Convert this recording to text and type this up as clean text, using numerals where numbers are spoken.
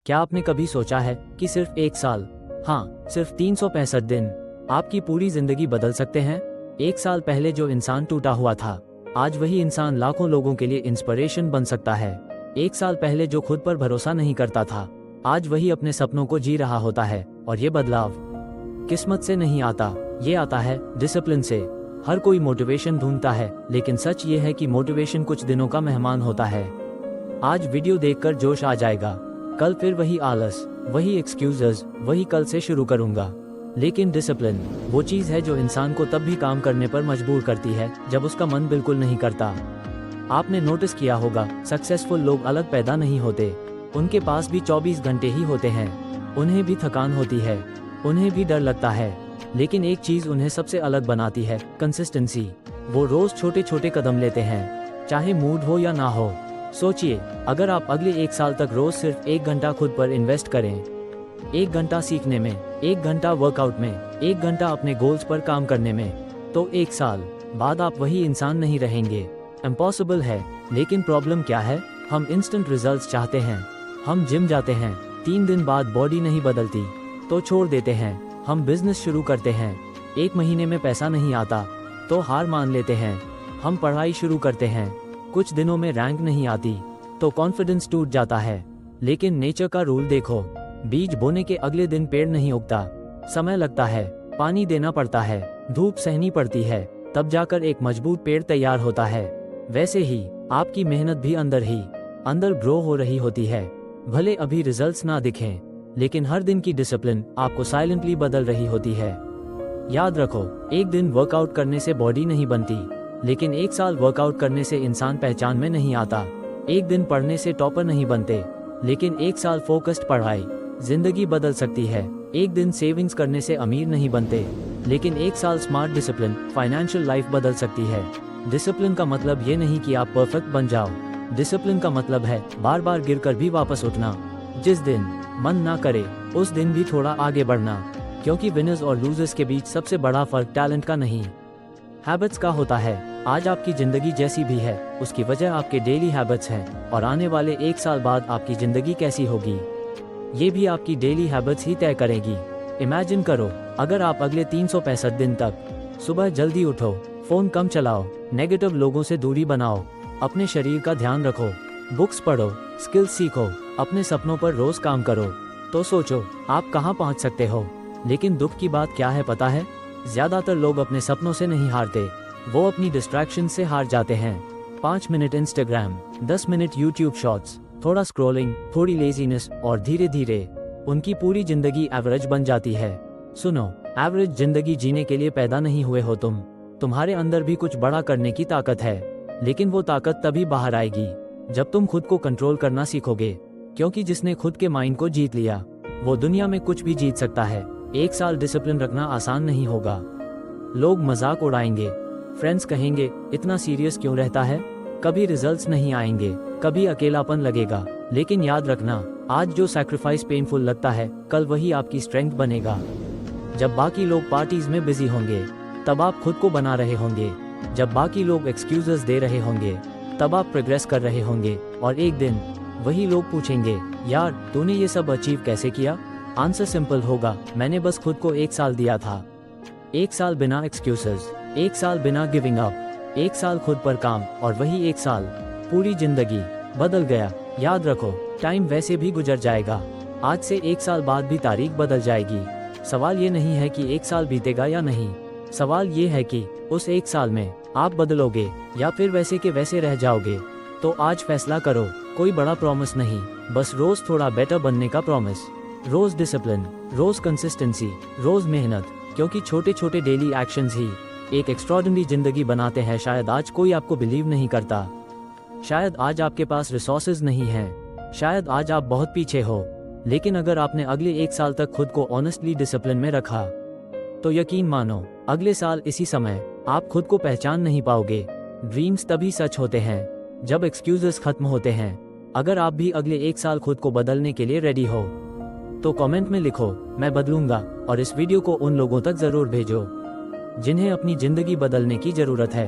क्या आपने कभी सोचा है कि सिर्फ एक साल, हाँ सिर्फ 365 दिन आपकी पूरी जिंदगी बदल सकते हैं? एक साल पहले जो इंसान टूटा हुआ था, आज वही इंसान लाखों लोगों के लिए इंस्पिरेशन बन सकता है। एक साल पहले जो खुद पर भरोसा नहीं करता था, आज वही अपने सपनों को जी रहा होता है। और ये बदलाव किस्मत से नहीं आता, ये आता है डिसिप्लिन से। हर कोई मोटिवेशन ढूंढता है, लेकिन सच ये है कि मोटिवेशन कुछ दिनों का मेहमान होता है। आज वीडियो देखकर जोश आ जाएगा, कल फिर वही आलस, वही एक्सक्यूजेस, वही कल से शुरू करूंगा। लेकिन डिसिप्लिन वो चीज है जो इंसान को तब भी काम करने पर मजबूर करती है जब उसका मन बिल्कुल नहीं करता। आपने नोटिस किया होगा, सक्सेसफुल लोग अलग पैदा नहीं होते, उनके पास भी 24 घंटे ही होते हैं। उन्हें भी थकान होती है, उन्हें भी डर लगता है, लेकिन एक चीज उन्हें सबसे अलग बनाती है, कंसिस्टेंसी। वो रोज छोटे छोटे कदम लेते हैं, चाहे मूड हो या ना हो। सोचिए, अगर आप अगले एक साल तक रोज सिर्फ 1 घंटा खुद पर इन्वेस्ट करें, 1 घंटा सीखने में, 1 घंटा वर्कआउट में, 1 घंटा अपने गोल्स पर काम करने में, तो 1 साल बाद आप वही इंसान नहीं रहेंगे। इम्पॉसिबल है, लेकिन प्रॉब्लम क्या है? हम इंस्टेंट रिजल्ट्स चाहते हैं। हम जिम जाते हैं, 3 दिन बाद बॉडी नहीं बदलती तो छोड़ देते हैं। हम बिजनेस शुरू करते हैं, 1 महीने में पैसा नहीं आता तो हार मान लेते हैं। हम पढ़ाई शुरू करते हैं, कुछ दिनों में रैंक नहीं आती तो कॉन्फिडेंस टूट जाता है। लेकिन नेचर का रूल देखो, बीज बोने के अगले दिन पेड़ नहीं उगता। समय लगता है, पानी देना पड़ता है, धूप सहनी पड़ती है, तब जाकर एक मजबूत पेड़ तैयार होता है। वैसे ही आपकी मेहनत भी अंदर ग्रो हो रही होती है। भले अभी रिजल्ट्स ना दिखें, लेकिन हर दिन की डिसिप्लिन आपको साइलेंटली बदल रही होती है। याद रखो, एक दिन वर्कआउट करने से बॉडी नहीं बनती, लेकिन 1 साल वर्कआउट करने से इंसान पहचान में नहीं आता। एक दिन पढ़ने से टॉपर नहीं बनते, लेकिन 1 साल फोकस्ड पढ़ाई जिंदगी बदल सकती है। एक दिन सेविंग्स करने से अमीर नहीं बनते, लेकिन 1 साल स्मार्ट डिसिप्लिन फाइनेंशियल लाइफ बदल सकती है। डिसिप्लिन का मतलब ये नहीं कि आप परफेक्ट बन जाओ, डिसिप्लिन का मतलब है बार बार गिरकर भी वापस उठना। जिस दिन मन ना करे, उस दिन भी थोड़ा आगे बढ़ना, क्योंकि विनर्स और लूजर्स के बीच सबसे बड़ा फर्क टैलेंट का नहीं, हैबिट्स का होता है। आज आपकी जिंदगी जैसी भी है, उसकी वजह आपके डेली हैबिट्स हैं, और आने वाले 1 साल बाद आपकी जिंदगी कैसी होगी, ये भी आपकी डेली हैबिट्स ही तय करेगी। इमेजिन करो, अगर आप अगले 365 दिन तक सुबह जल्दी उठो, फोन कम चलाओ, नेगेटिव लोगों से दूरी बनाओ, अपने शरीर का ध्यान रखो, बुक्स पढ़ो, स्किल्स सीखो, अपने सपनों पर रोज काम करो, तो सोचो आप कहाँ पहुँच सकते हो। लेकिन दुख की बात क्या है पता है? ज्यादातर लोग अपने सपनों से नहीं हारते, वो अपनी डिस्ट्रैक्शन से हार जाते हैं। 5 minute Instagram, 10 minute YouTube shorts, थोड़ा स्क्रॉलिंग, थोड़ी लेजीनेस, और धीरे धीरे उनकी पूरी जिंदगी एवरेज बन जाती है। सुनो, एवरेज जिंदगी जीने के लिए पैदा नहीं हुए हो तुम। तुम्हारे अंदर भी कुछ बड़ा करने की ताकत है, लेकिन वो ताकत तभी बाहर आएगी जब तुम खुद को कंट्रोल करना सीखोगे। क्योंकि जिसने खुद के माइंड को जीत लिया, वो दुनिया में कुछ भी जीत सकता है। 1 साल डिसिप्लिन रखना आसान नहीं होगा। लोग मजाक उड़ाएंगे, फ्रेंड्स कहेंगे इतना सीरियस क्यों रहता है, कभी रिजल्ट्स नहीं आएंगे, कभी अकेलापन लगेगा। लेकिन याद रखना, आज जो सैक्रिफाइस पेनफुल लगता है, कल वही आपकी स्ट्रेंथ बनेगा। जब बाकी लोग पार्टीज में बिजी होंगे, तब आप खुद को बना रहे होंगे। जब बाकी लोग एक्सक्यूजेस दे रहे होंगे, तब आप प्रोग्रेस कर रहे होंगे। और एक दिन वही लोग पूछेंगे, यार तूने ये सब अचीव कैसे किया? आंसर सिंपल होगा, मैंने बस खुद को 1 साल दिया था। 1 साल बिना एक्सक्यूजेस, 1 साल बिना गिविंग अप, 1 साल खुद पर काम, और वही 1 साल पूरी जिंदगी बदल गया। याद रखो, टाइम वैसे भी गुजर जाएगा, आज से 1 साल बाद भी तारीख बदल जाएगी। सवाल ये नहीं है कि 1 साल बीतेगा या नहीं, सवाल ये है कि उस 1 साल में आप बदलोगे या फिर वैसे के वैसे रह जाओगे। तो आज फैसला करो, कोई बड़ा प्रॉमिस नहीं, बस रोज थोड़ा बेटर बनने का प्रॉमिस। रोज डिसिप्लिन, रोज कंसिस्टेंसी, रोज मेहनत, क्योंकि छोटे छोटे डेली एक्शंस ही एक एक्स्ट्रॉर्डिनरी जिंदगी बनाते हैं। शायद आज कोई आपको बिलीव नहीं करता, शायद आज आपके पास रिसोर्सेज नहीं हैं, शायद आज आप बहुत पीछे हो, लेकिन अगर आपने अगले 1 साल तक खुद को ऑनेस्टली डिसिप्लिन में रखा, तो यकीन मानो अगले साल इसी समय आप खुद को पहचान नहीं पाओगे। ड्रीम्स तभी सच होते हैं जब एक्सक्यूजेस खत्म होते हैं। अगर आप भी अगले 1 साल खुद को बदलने के लिए रेडी हो, तो कमेंट में लिखो मैं बदलूंगा, और इस वीडियो को उन लोगों तक जरूर भेजो जिन्हें अपनी जिंदगी बदलने की जरूरत है।